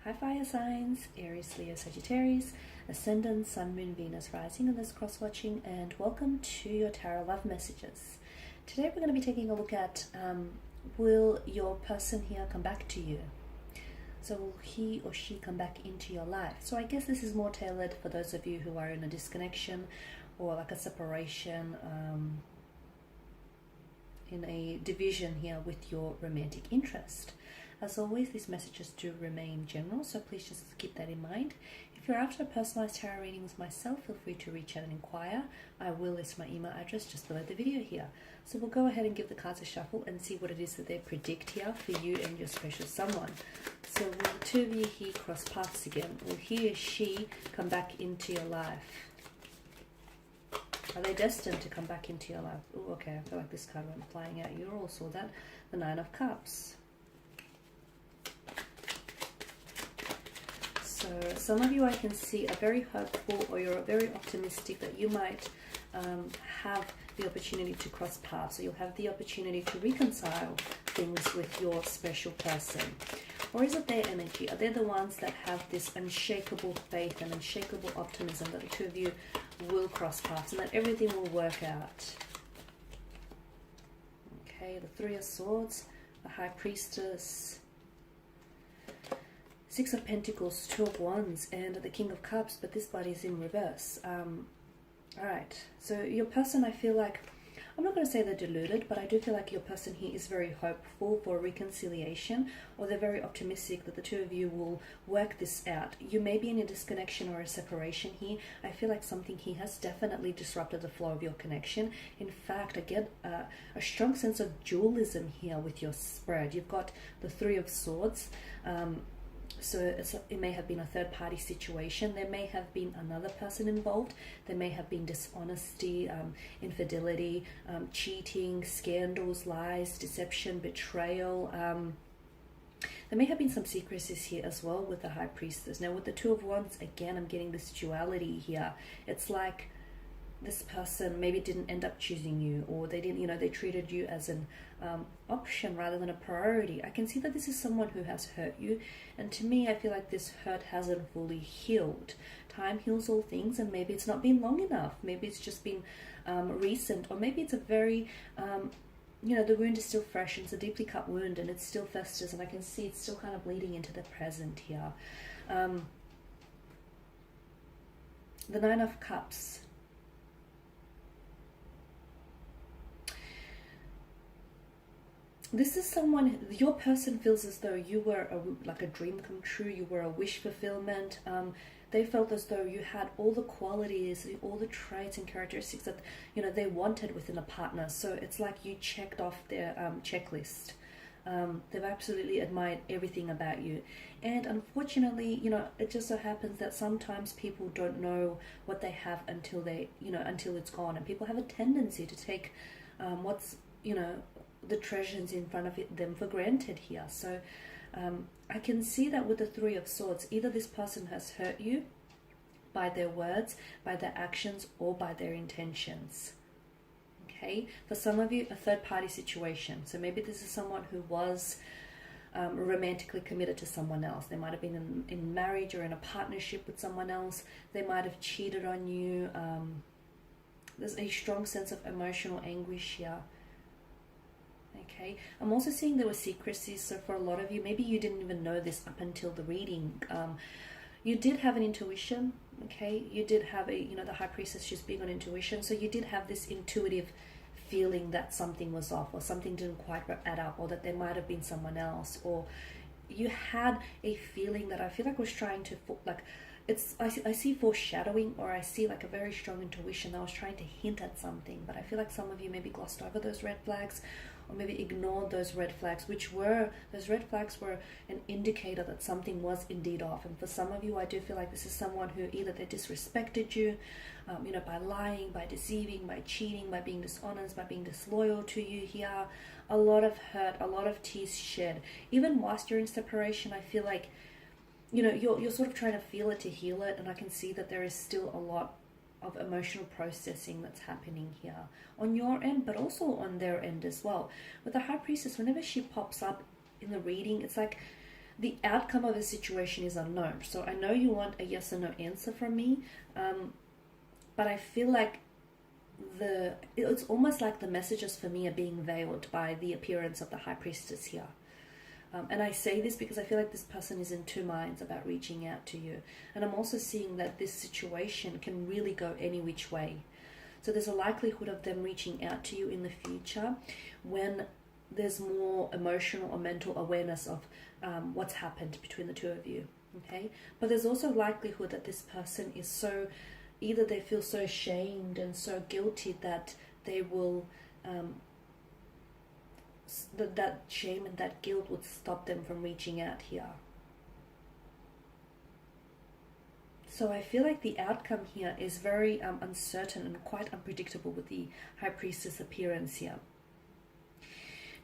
Hi fire signs, Aries, Leo, Sagittarius, Ascendant, Sun, Moon, Venus, Rising in this cross-watching, and welcome to your Tarot Love Messages. Today we're going to be taking a look at will your person here come back to you? So will he or she come back into your life? So I guess this is more tailored for those of you who are in a disconnection or like a separation, in a division here with your romantic interest. As always, these messages do remain general, so please just keep that in mind. If you're after a personalized tarot reading with myself, feel free to reach out and inquire. I will list my email address just below the video here. So we'll go ahead and give the cards a shuffle and see what it is that they predict here for you and your special someone. So will the two of you here cross paths again? Will he or she come back into your life? Are they destined to come back into your life? Oh, okay, I feel like this card went flying out. You all saw that. The Nine of Cups. So some of you I can see are very hopeful, or you're very optimistic that you might have the opportunity to cross paths, or you'll have the opportunity to reconcile things with your special person. Or is it their energy? Are they the ones that have this unshakable faith and unshakable optimism that the two of you will cross paths and that everything will work out? Okay, the Three of Swords, the High Priestess, Six of Pentacles, Two of Wands, and the King of Cups, but this body is in reverse. Alright, so your person, I feel like, I'm not going to say they're deluded, but I do feel like your person here is very hopeful for reconciliation, or they're very optimistic that the two of you will work this out. You may be in a disconnection or a separation here. I feel like something here has definitely disrupted the flow of your connection. In fact, I get a strong sense of dualism here with your spread. You've got the Three of Swords. So it may have been a third-party situation. There may have been another person involved. There may have been dishonesty, infidelity, cheating, scandals, lies, deception, betrayal. There may have been some secrecies here as well with the High Priestess. Now with the Two of Wands, again, I'm getting this duality here. It's like this person maybe didn't end up choosing you, or they didn't, they treated you as an option rather than a priority. I can see that this is someone who has hurt you, and to me, I feel like this hurt hasn't fully healed. Time heals all things, and maybe it's not been long enough. Maybe it's just been recent, or maybe it's a very, the wound is still fresh, and it's a deeply cut wound, and it still festers, and I can see it's still kind of bleeding into the present here. The Nine of Cups. This is someone, your person feels as though you were like a dream come true, you were a wish fulfillment. They felt as though you had all the qualities, all the traits and characteristics that, they wanted within a partner. So it's like you checked off their checklist. They've absolutely admired everything about you. And unfortunately, it just so happens that sometimes people don't know what they have until they, until it's gone. And people have a tendency to take what's, the treasures in front of them for granted here. So I can see that with the Three of Swords, either this person has hurt you by their words, by their actions, or by their intentions. Okay, for some of you, a third-party situation. So maybe this is someone who was romantically committed to someone else. They might have been in marriage or in a partnership with someone else. They might have cheated on you. There's a strong sense of emotional anguish here. Okay, I'm also seeing there were secrecies, so for a lot of you, maybe you didn't even know this up until the reading. You did have an intuition, okay? You did have the High Priestess, she's big on intuition, so you did have this intuitive feeling that something was off, or something didn't quite add up, or that there might have been someone else, or you had a feeling that I feel like was trying to, I see foreshadowing, or I see like a very strong intuition that was trying to hint at something, but I feel like some of you maybe glossed over those red flags, or maybe ignored those red flags, those red flags were an indicator that something was indeed off. And for some of you, I do feel like this is someone who either they disrespected you, by lying, by deceiving, by cheating, by being dishonest, by being disloyal to you here. A lot of hurt, a lot of tears shed. Even whilst you're in separation, I feel like, you're sort of trying to feel it to heal it, and I can see that there is still a lot of emotional processing that's happening here on your end, but also on their end as well. With the High Priestess, whenever she pops up in the reading, it's like the outcome of a situation is unknown. So I know you want a yes or no answer from me, but I feel like it's almost like the messages for me are being veiled by the appearance of the High Priestess here. And I say this because I feel like this person is in two minds about reaching out to you. And I'm also seeing that this situation can really go any which way. So there's a likelihood of them reaching out to you in the future when there's more emotional or mental awareness of what's happened between the two of you. Okay? But there's also likelihood that this person is so, either they feel so ashamed and so guilty that they will, that shame and that guilt would stop them from reaching out here. So I feel like the outcome here is very uncertain and quite unpredictable with the High Priestess appearance here.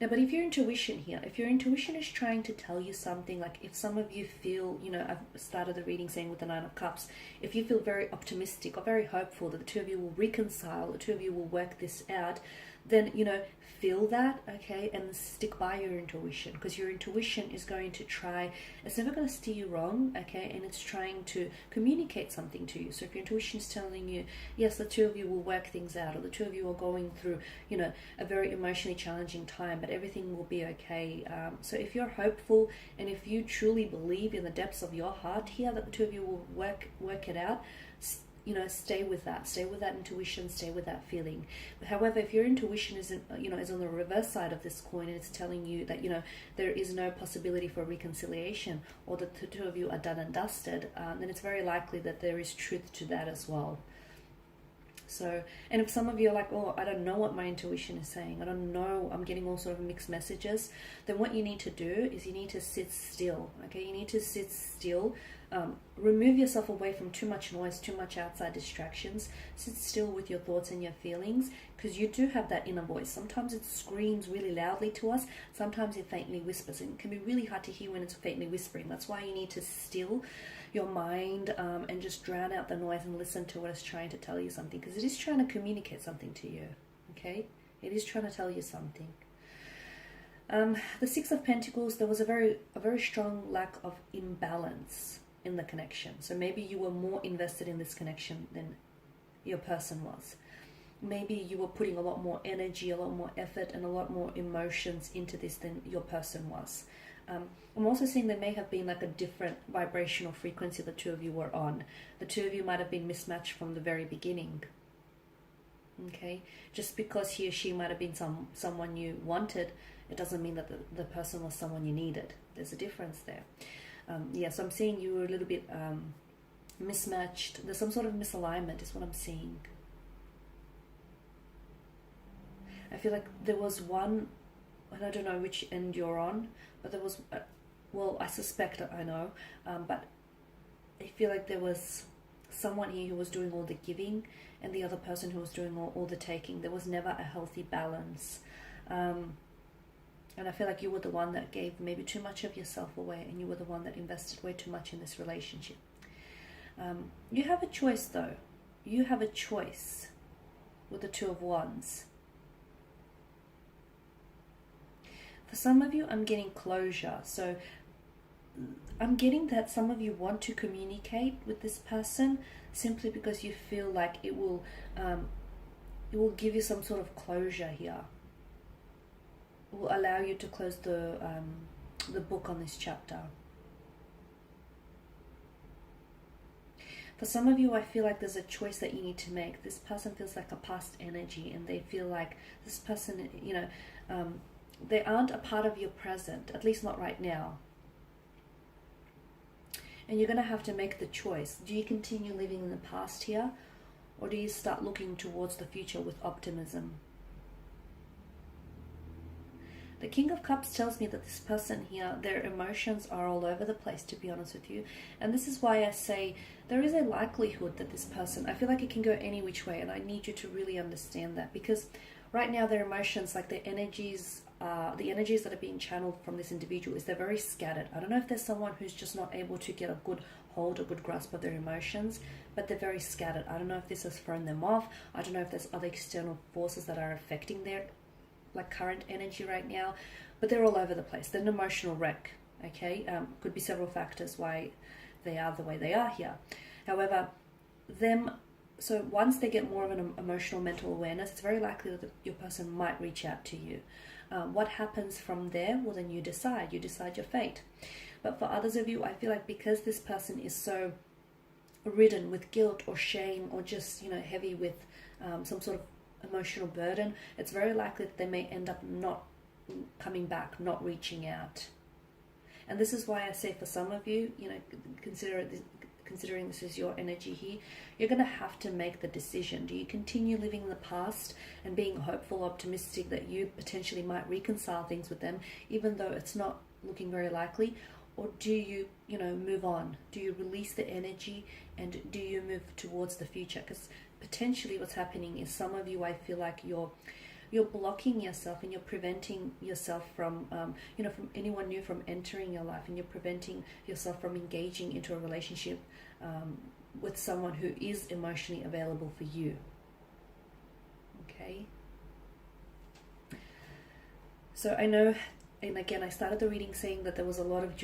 Now, but if your intuition here, if your intuition is trying to tell you something, like if some of you feel, I've started the reading saying with the Nine of Cups, if you feel very optimistic or very hopeful that the two of you will reconcile, the two of you will work this out, then, feel that, okay, and stick by your intuition, because your intuition is going to try, it's never going to steer you wrong, okay, and it's trying to communicate something to you. So if your intuition is telling you, yes, the two of you will work things out, or the two of you are going through, a very emotionally challenging time, but everything will be okay. So if you're hopeful, and if you truly believe in the depths of your heart here that the two of you will work it out, stay with that intuition, stay with that feeling. However, if your intuition is on the reverse side of this coin, and it's telling you that, there is no possibility for reconciliation, or that the two of you are done and dusted, then it's very likely that there is truth to that as well. So, and if some of you are like, oh, I don't know what my intuition is saying, I don't know, I'm getting all sort of mixed messages, then what you need to do is you need to sit still, okay? You need to sit still, remove yourself away from too much noise, too much outside distractions, sit still with your thoughts and your feelings, because you do have that inner voice. Sometimes it screams really loudly to us, sometimes it faintly whispers, and it can be really hard to hear when it's faintly whispering. That's why you need to still your mind and just drown out the noise and listen to what it's trying to tell you something, because it is trying to communicate something to you, okay? It is trying to tell you something. The Six of Pentacles, there was a very strong lack of imbalance in the connection. So maybe you were more invested in this connection than your person was. Maybe you were putting a lot more energy, a lot more effort, and a lot more emotions into this than your person was. I'm also seeing there may have been like a different vibrational frequency the two of you were on. The two of you might have been mismatched from the very beginning. Okay? Just because he or she might have been someone you wanted, it doesn't mean that the person was someone you needed. There's a difference there. So I'm seeing you were a little bit mismatched. There's some sort of misalignment is what I'm seeing. I feel like there was one, and I don't know which end you're on, but there was, I suspect I know, but I feel like there was someone here who was doing all the giving and the other person who was doing all the taking. There was never a healthy balance. And I feel like you were the one that gave maybe too much of yourself away, and you were the one that invested way too much in this relationship. You have a choice though. You have a choice with the Two of Wands. For some of you, I'm getting closure. So I'm getting that some of you want to communicate with this person simply because you feel like it will give you some sort of closure here. It will allow you to close the book on this chapter. For some of you, I feel like there's a choice that you need to make. This person feels like a past energy, and they feel like this person, they aren't a part of your present, at least not right now. And you're going to have to make the choice. Do you continue living in the past here, or do you start looking towards the future with optimism? The King of Cups tells me that this person here, their emotions are all over the place, to be honest with you. And this is why I say there is a likelihood that this person, I feel like it can go any which way, and I need you to really understand that, because right now their emotions, like their energies, the energies that are being channeled from this individual they're very scattered. I don't know if there's someone who's just not able to get a good hold, a good grasp of their emotions, but they're very scattered. I don't know if this has thrown them off. I don't know if there's other external forces that are affecting their current energy right now, but they're all over the place. They're an emotional wreck. Okay, could be several factors why they are the way they are here. However, so once they get more of an emotional mental awareness, it's very likely that your person might reach out to you. What happens from there? Well, then you decide your fate. But for others of you, I feel like because this person is so ridden with guilt or shame, or just, heavy with some sort of emotional burden, it's very likely that they may end up not coming back, not reaching out. And this is why I say, for some of you, considering this is your energy here, you're going to have to make the decision. Do you continue living in the past and being hopeful, optimistic that you potentially might reconcile things with them, even though it's not looking very likely? Or do you, move on? Do you release the energy, and do you move towards the future? Because potentially what's happening is, some of you, I feel like you're blocking yourself, and you're preventing yourself from, from anyone new from entering your life, and you're preventing yourself from engaging into a relationship with someone who is emotionally available for you. Okay. So I know, and again, I started the reading saying that there was a lot of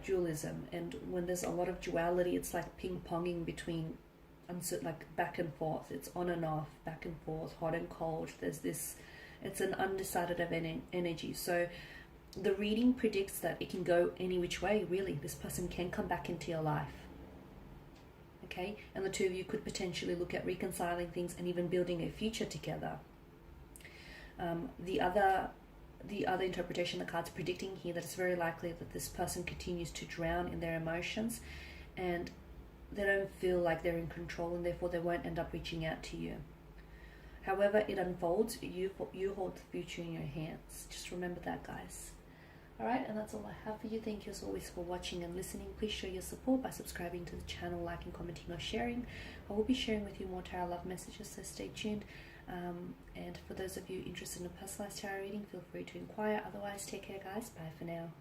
dualism, and when there's a lot of duality, it's like ping-ponging between, like back and forth. It's on and off, back and forth, hot and cold. There's this, it's an undecided of energy. So the reading predicts that it can go any which way, really. This person can come back into your life. Okay, and the two of you could potentially look at reconciling things and even building a future together. The other interpretation the card's predicting here, that it's very likely that this person continues to drown in their emotions, and they don't feel like they're in control, and therefore they won't end up reaching out to you. However it unfolds, you hold the future in your hands. Just remember that, guys. Alright, and that's all I have for you. Thank you as always for watching and listening. Please show your support by subscribing to the channel, liking, commenting, or sharing. I will be sharing with you more tarot love messages, so stay tuned. And for those of you interested in a personalized tarot reading, feel free to inquire. Otherwise, take care, guys. Bye for now.